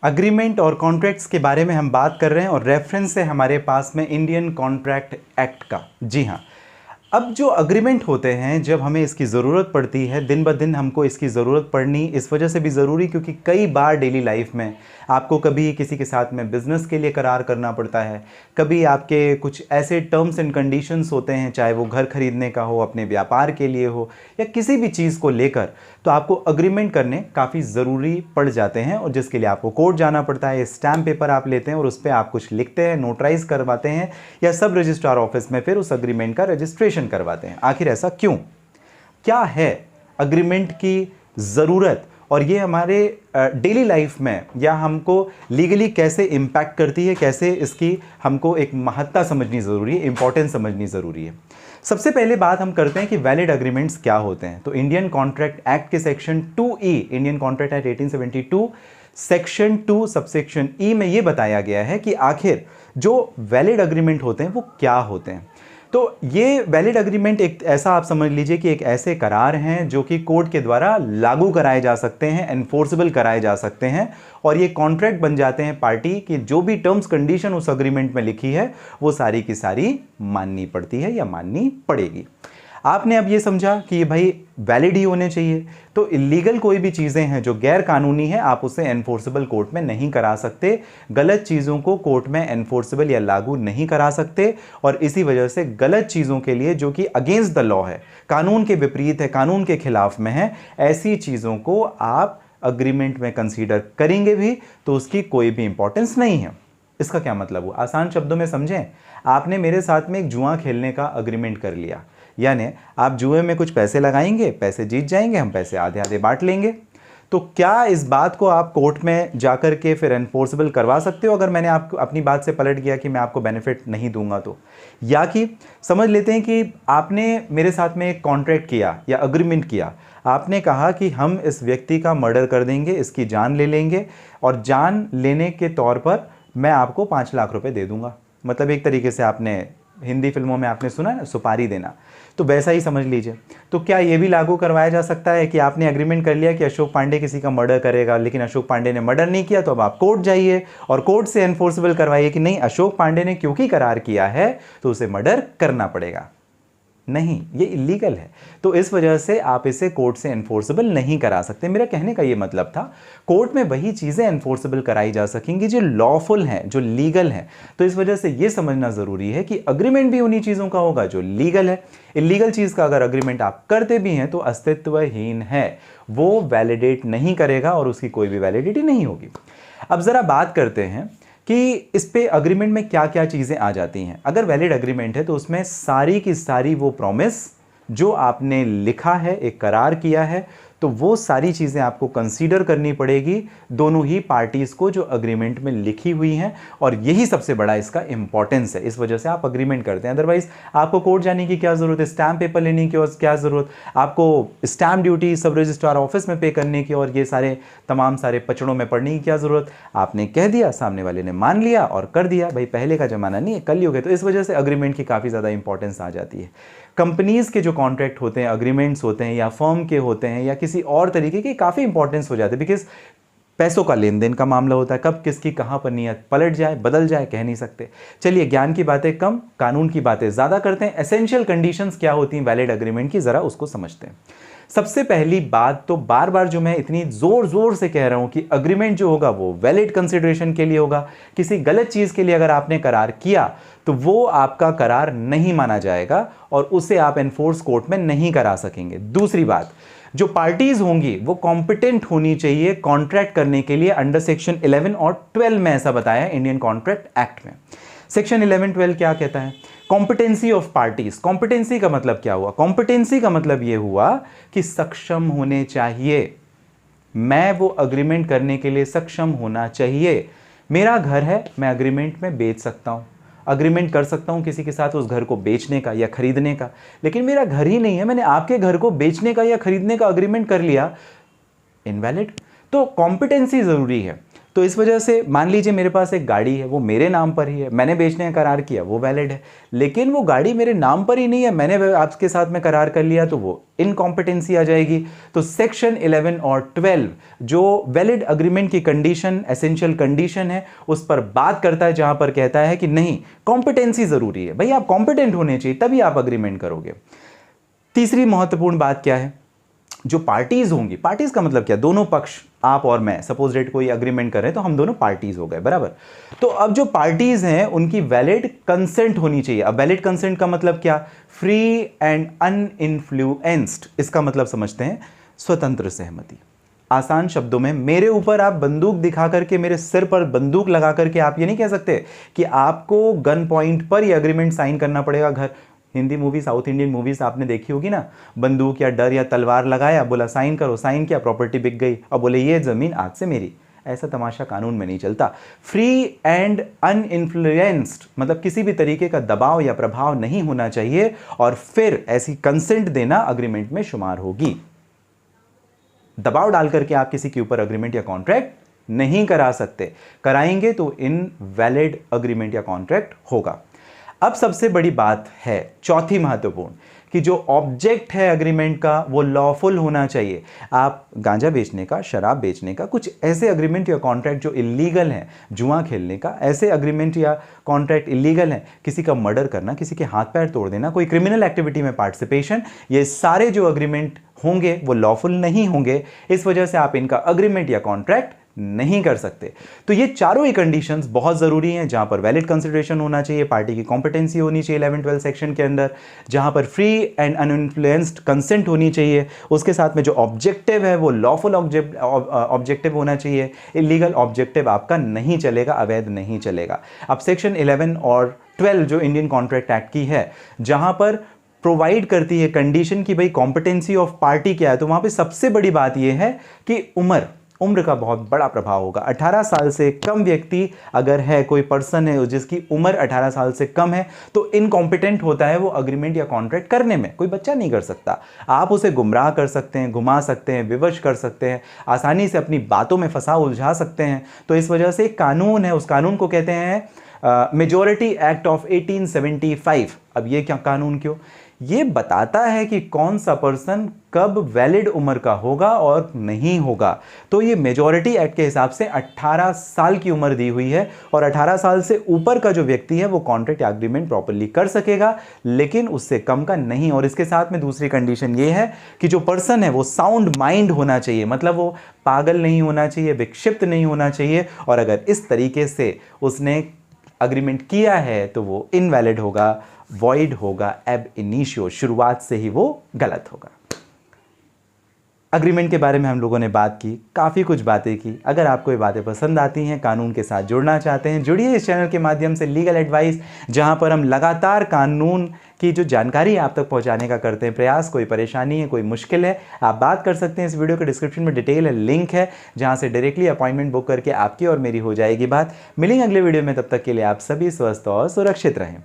Agreement और contracts के बारे में हम बात कर रहे हैं और रेफरेंस है हमारे पास में इंडियन कॉन्ट्रैक्ट एक्ट का। जी हाँ, अब जो अग्रीमेंट होते हैं जब हमें इसकी ज़रूरत पड़ती है, दिन ब दिन हमको इसकी ज़रूरत पड़नी इस वजह से भी ज़रूरी क्योंकि कई बार डेली लाइफ में आपको कभी किसी के साथ में बिज़नेस के लिए करार करना पड़ता है, कभी आपके कुछ ऐसे टर्म्स एंड कंडीशंस होते हैं, चाहे वो घर खरीदने का हो, अपने व्यापार के लिए हो या किसी भी चीज़ को लेकर, तो आपको अग्रीमेंट करने काफ़ी ज़रूरी पड़ जाते हैं और जिसके लिए आपको कोर्ट जाना पड़ता है। स्टैम्प पेपर आप लेते हैं और उस पर आप कुछ लिखते हैं, नोटराइज करवाते हैं या सब रजिस्ट्रार ऑफिस में फिर उस अग्रीमेंट का रजिस्ट्रेशन करवाते हैं। आखिर ऐसा क्यों, क्या है अग्रीमेंट की ज़रूरत और ये हमारे डेली लाइफ में या हमको लीगली कैसे इम्पैक्ट करती है, कैसे इसकी हमको एक महत्ता समझनी ज़रूरी है, इंपॉर्टेंस समझनी ज़रूरी है। सबसे पहले बात हम करते हैं कि वैलिड अग्रीमेंट्स क्या होते हैं। तो इंडियन कॉन्ट्रैक्ट एक्ट के section 2E, Indian contract act 1872 section 2 subsection E में ये बताया गया है कि आखिर जो वैलिड अग्रीमेंट होते हैं वो क्या होते हैं। तो ये वैलिड अग्रीमेंट एक ऐसा आप समझ लीजिए कि एक ऐसे करार हैं जो कि कोर्ट के द्वारा लागू कराए जा सकते हैं, एनफोर्सेबल कराए जा सकते हैं और ये कॉन्ट्रैक्ट बन जाते हैं पार्टी की जो भी टर्म्स कंडीशन उस अग्रीमेंट में लिखी है वो सारी की सारी माननी पड़ती है या माननी पड़ेगी। आपने अब ये समझा कि ये भाई वैलिड ही होने चाहिए, तो इलीगल कोई भी चीज़ें हैं जो गैर कानूनी है आप उसे एनफोर्सेबल कोर्ट में नहीं करा सकते, गलत चीज़ों को कोर्ट में एनफोर्सेबल या लागू नहीं करा सकते और इसी वजह से गलत चीज़ों के लिए जो कि अगेंस्ट द लॉ है, कानून के विपरीत है, कानून के खिलाफ में है, ऐसी चीज़ों को आप अग्रीमेंट में कंसीडर करेंगे भी तो उसकी कोई भी इंपॉर्टेंस नहीं है। इसका क्या मतलब हुआ, आसान शब्दों में समझें, आपने मेरे साथ में एक जुआ खेलने का अग्रीमेंट कर लिया, यानी आप जुए में कुछ पैसे लगाएंगे, पैसे जीत जाएंगे, हम पैसे आधे आधे बांट लेंगे। तो क्या इस बात को आप कोर्ट में जाकर के फिर एनफोर्सेबल करवा सकते हो अगर मैंने आपको अपनी बात से पलट गया कि मैं आपको बेनिफिट नहीं दूंगा तो? या कि समझ लेते हैं कि आपने मेरे साथ में एक कॉन्ट्रैक्ट किया या अग्रीमेंट किया, आपने कहा कि हम इस व्यक्ति का मर्डर कर देंगे, इसकी जान ले लेंगे और जान लेने के तौर पर मैं आपको 5 लाख रुपए दे दूंगा। मतलब एक तरीके से आपने हिंदी फिल्मों में आपने सुना ना, सुपारी देना, तो वैसा ही समझ लीजिए। तो क्या ये भी लागू करवाया जा सकता है कि आपने एग्रीमेंट कर लिया कि अशोक पांडे किसी का मर्डर करेगा, लेकिन अशोक पांडे ने मर्डर नहीं किया, तो अब आप कोर्ट जाइए और कोर्ट से एनफोर्सेबल करवाइए कि नहीं, अशोक पांडे ने क्योंकि करार किया है तो उसे मर्डर करना पड़ेगा। नहीं, ये इलीगल है, तो इस वजह से आप इसे कोर्ट से एनफोर्सेबल नहीं करा सकते। मेरा कहने का ये मतलब था, कोर्ट में वही चीज़ें एनफोर्सेबल कराई जा सकेंगी जो लॉफुल हैं, जो लीगल हैं। तो इस वजह से ये समझना ज़रूरी है कि अग्रीमेंट भी उन्हीं चीज़ों का होगा जो लीगल है। इलीगल चीज़ का अगर अग्रीमेंट आप करते भी हैं तो अस्तित्वहीन है, वो वैलिडेट नहीं करेगा और उसकी कोई भी वैलिडिटी नहीं होगी। अब ज़रा बात करते हैं कि इस पे अग्रीमेंट में क्या क्या चीज़ें आ जाती हैं। अगर वैलिड अग्रीमेंट है तो उसमें सारी की सारी वो प्रॉमिस जो आपने लिखा है, एक करार किया है, तो वो सारी चीज़ें आपको कंसीडर करनी पड़ेगी दोनों ही पार्टीज़ को जो अग्रीमेंट में लिखी हुई हैं और यही सबसे बड़ा इसका इंपॉर्टेंस है। इस वजह से आप अग्रीमेंट करते हैं, अदरवाइज आपको कोर्ट जाने की क्या ज़रूरत है, स्टैम्प पेपर लेने की और क्या ज़रूरत, आपको स्टैम्प ड्यूटी सब रजिस्ट्रार ऑफिस में पे करने की और ये सारे तमाम सारे पचड़ों में पड़ने की क्या ज़रूरत। आपने कह दिया, सामने वाले ने मान लिया और कर दिया। भाई पहले का ज़माना नहीं है, कलयुग है, तो इस वजह से अग्रीमेंट की काफ़ी ज़्यादा इंपॉर्टेंस आ जाती है। कंपनीज़ के जो कॉन्ट्रैक्ट होते हैं, अग्रीमेंट्स होते हैं या फर्म के होते हैं या किसी और तरीके की काफ़ी इंपॉर्टेंस हो जाती है, बिकॉज पैसों का लेन देन का मामला होता है, कब किसकी कहाँ पर नियत पलट जाए, बदल जाए, कह नहीं सकते। चलिए, ज्ञान की बातें कम, कानून की बातें ज़्यादा करते हैं। एसेंशियल कंडीशंस क्या होती हैं वैलिड अग्रीमेंट की, ज़रा उसको समझते हैं। सबसे पहली बात तो बार बार जो मैं इतनी जोर जोर से कह रहा हूं कि अग्रीमेंट जो होगा वो वैलिड कंसिडरेशन के लिए होगा। किसी गलत चीज के लिए अगर आपने करार किया तो वो आपका करार नहीं माना जाएगा और उसे आप एनफोर्स कोर्ट में नहीं करा सकेंगे। दूसरी बात, जो पार्टीज होंगी वो कॉम्पिटेंट होनी चाहिए कॉन्ट्रैक्ट करने के लिए अंडर सेक्शन 11 और 12 में, ऐसा बताया इंडियन कॉन्ट्रैक्ट एक्ट में। सेक्शन 11-12 क्या कहता है? Competency of parties. कॉम्पिटेंसी का मतलब क्या हुआ? कॉम्पिटेंसी का मतलब यह हुआ कि सक्षम होने चाहिए, मैं वो अग्रीमेंट करने के लिए सक्षम होना चाहिए। मेरा घर है, मैं अग्रीमेंट में बेच सकता हूं, अग्रीमेंट कर सकता हूं किसी के साथ उस घर को बेचने का या खरीदने का, लेकिन मेरा घर ही नहीं है, मैंने आपके घर को बेचने का या खरीदने का अग्रीमेंट कर लिया, इनवैलिड। तो कॉम्पिटेंसी जरूरी है। तो इस वजह से मान लीजिए मेरे पास एक गाड़ी है, वो मेरे नाम पर ही है, मैंने बेचने का करार किया, वो वैलिड है। लेकिन वो गाड़ी मेरे नाम पर ही नहीं है, मैंने आपके साथ में करार कर लिया, तो वो इनकॉम्पिटेंसी आ जाएगी। तो सेक्शन 11 और 12 जो वैलिड अग्रीमेंट की कंडीशन, एसेंशियल कंडीशन है, उस पर बात करता है, जहां पर कहता है कि नहीं, कॉम्पिटेंसी जरूरी है भाई, आप कॉम्पिटेंट होने चाहिए तभी आप अग्रीमेंट करोगे। तीसरी महत्वपूर्ण बात क्या है, जो पार्टीज होंगी, पार्टीज का मतलब क्या, दोनों पक्ष, आप और मैं, सपोज डेट कोई अग्रीमेंट कर रहे हैं तो हम दोनों पार्टीज हो गए, बराबर। तो अब जो पार्टीज हैं उनकी वैलिड कंसेंट होनी चाहिए। अब वैलिड कंसेंट का मतलब क्या, फ्री एंड अनइन्फ्लुएंस्ड, इसका मतलब समझते हैं स्वतंत्र सहमति। आसान शब्दों में, मेरे ऊपर आप बंदूक दिखा करके, मेरे सिर पर बंदूक लगा करके आप ये नहीं कह सकते कि आपको गन पॉइंट पर ये अग्रीमेंट साइन करना पड़ेगा। घर Hindi movie, south Indian movies आपने देखी होगी ना, बंदूक या डर या तलवार लगाया, बोला साइन करो, साइन किया, प्रॉपर्टी बिक गई, और बोले ये जमीन आज से मेरी। ऐसा तमाशा कानून में नहीं चलता। फ्री एंड अनइन्फ्लुएंस्ड मतलब किसी भी तरीके का दबाव या प्रभाव नहीं होना चाहिए, और फिर ऐसी कंसेंट देना अग्रीमेंट में शुमार होगी। दबाव डाल करके आप किसी के ऊपर अग्रीमेंट या कॉन्ट्रैक्ट नहीं करा सकते, कराएंगे तो इनवैलिड अग्रीमेंट या कॉन्ट्रैक्ट होगा। अब सबसे बड़ी बात है, चौथी महत्वपूर्ण, कि जो ऑब्जेक्ट है अग्रीमेंट का वो लॉफुल होना चाहिए। आप गांजा बेचने का, शराब बेचने का, कुछ ऐसे अग्रीमेंट या कॉन्ट्रैक्ट जो इलीगल हैं, जुआ खेलने का, ऐसे अग्रीमेंट या कॉन्ट्रैक्ट इलीगल हैं, किसी का मर्डर करना, किसी के हाथ पैर तोड़ देना, कोई क्रिमिनल एक्टिविटी में पार्टिसिपेशन, ये सारे जो अग्रीमेंट होंगे वो लॉफुल नहीं होंगे। इस वजह से आप इनका अग्रीमेंट या कॉन्ट्रैक्ट नहीं कर सकते। तो ये चारों ही कंडीशंस बहुत जरूरी हैं, जहां पर वैलिड कंसिडरेशन होना चाहिए, पार्टी की कॉम्पिटेंसी होनी चाहिए 11-12 सेक्शन के अंदर, जहां पर फ्री एंड अनइन्फ्लुएंस्ड कंसेंट होनी चाहिए, उसके साथ में जो ऑब्जेक्टिव है वो लॉफुल ऑब्जेक्टिव होना चाहिए, इलीगल ऑब्जेक्टिव आपका नहीं चलेगा, अवैध नहीं चलेगा। अब सेक्शन 11 और 12 जो इंडियन कॉन्ट्रैक्ट एक्ट की है, जहां पर प्रोवाइड करती है कंडीशन की भाई कॉम्पिटेंसी ऑफ पार्टी क्या है, तो वहां पे सबसे बड़ी बात यह है कि उम्र का बहुत बड़ा प्रभाव होगा। 18 साल से कम व्यक्ति अगर है, कोई पर्सन है जिसकी उम्र 18 साल से कम है, तो इनकॉम्पिटेंट होता है वो अग्रीमेंट या कॉन्ट्रैक्ट करने में। कोई बच्चा नहीं कर सकता, आप उसे गुमराह कर सकते हैं, घुमा सकते हैं, विवश कर सकते हैं, आसानी से अपनी बातों में फंसा उलझा सकते हैं। तो इस वजह से एक कानून है, उस कानून को कहते हैं मेजॉरिटी एक्ट ऑफ 1875। अब ये क्या कानून, क्यों, ये बताता है कि कौन सा पर्सन कब वैलिड उम्र का होगा और नहीं होगा। तो ये मेजॉरिटी एक्ट के हिसाब से 18 साल की उम्र दी हुई है, और 18 साल से ऊपर का जो व्यक्ति है वो कॉन्ट्रैक्ट एग्रीमेंट प्रॉपर्ली कर सकेगा, लेकिन उससे कम का नहीं। और इसके साथ में दूसरी कंडीशन ये है कि जो पर्सन है वो साउंड माइंड होना चाहिए, मतलब वो पागल नहीं होना चाहिए, विक्षिप्त नहीं होना चाहिए, और अगर इस तरीके से उसने अग्रीमेंट किया है तो वो इनवैलिड होगा, वॉइड होगा, एब इनिशियो, शुरुआत से ही वो गलत होगा। अग्रीमेंट के बारे में हम लोगों ने बात की, काफ़ी कुछ बातें की। अगर आपको ये बातें पसंद आती हैं, कानून के साथ जुड़ना चाहते हैं, जुड़िए इस चैनल के माध्यम से लीगल एडवाइस, जहां पर हम लगातार कानून की जो जानकारी आप तक पहुंचाने का करते हैं प्रयास। कोई परेशानी है, कोई मुश्किल है, आप बात कर सकते हैं। इस वीडियो के डिस्क्रिप्शन में डिटेल है, लिंक है, जहां से डायरेक्टली अपॉइंटमेंट बुक करके आपकी और मेरी हो जाएगी बात। मिलेंगे अगले वीडियो में, तब तक के लिए आप सभी स्वस्थ और सुरक्षित रहें।